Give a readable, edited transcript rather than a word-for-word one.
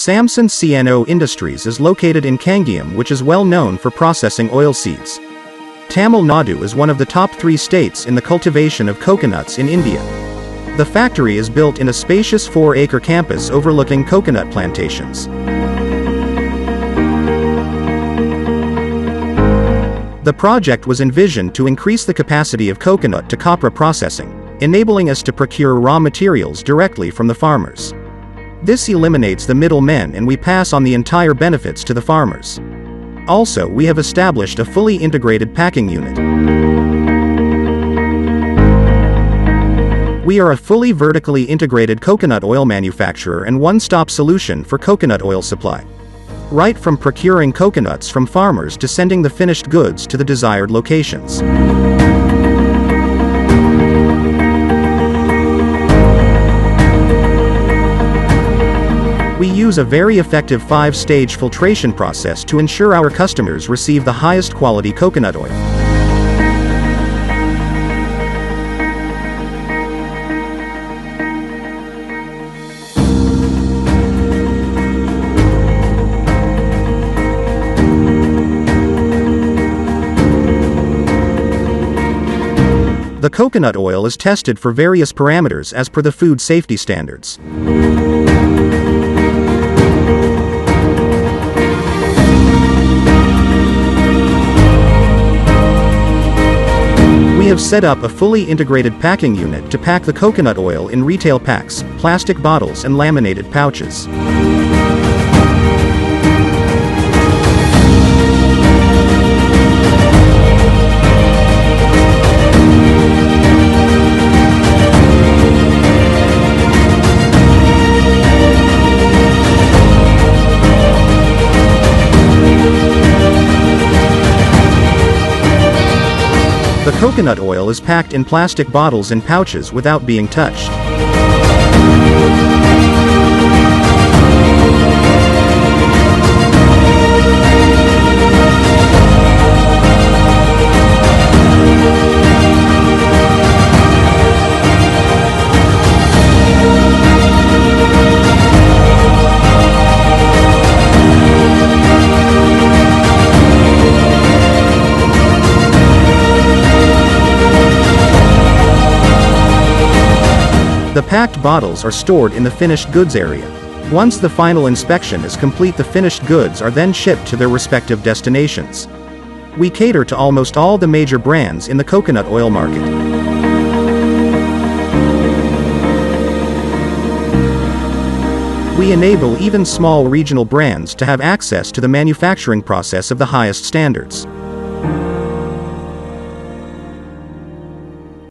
Samson CNO Industries is located in Kangiam, which is well known for processing oilseeds. Tamil Nadu is one of the top 3 states in the cultivation of coconuts in India. The factory is built in a spacious 4-acre campus overlooking coconut plantations. The project was envisioned to increase the capacity of coconut to copra processing, enabling us to procure raw materials directly from the farmers. This eliminates the middlemen and we pass on the entire benefits to the farmers. Also, we have established a fully integrated packing unit. We are a fully vertically integrated coconut oil manufacturer and one-stop solution for coconut oil supply. Right from procuring coconuts from farmers to sending the finished goods to the desired locations. We use a very effective 5-stage filtration process to ensure our customers receive the highest quality coconut oil. The coconut oil is tested for various parameters as per the food safety standards. We have set up a fully integrated packing unit to pack the coconut oil in retail packs, plastic bottles and laminated pouches. The coconut oil is packed in plastic bottles and pouches without being touched. The packed bottles are stored in the finished goods area. Once the final inspection is complete, the finished goods are then shipped to their respective destinations. We cater to almost all the major brands in the coconut oil market. We enable even small regional brands to have access to the manufacturing process of the highest standards.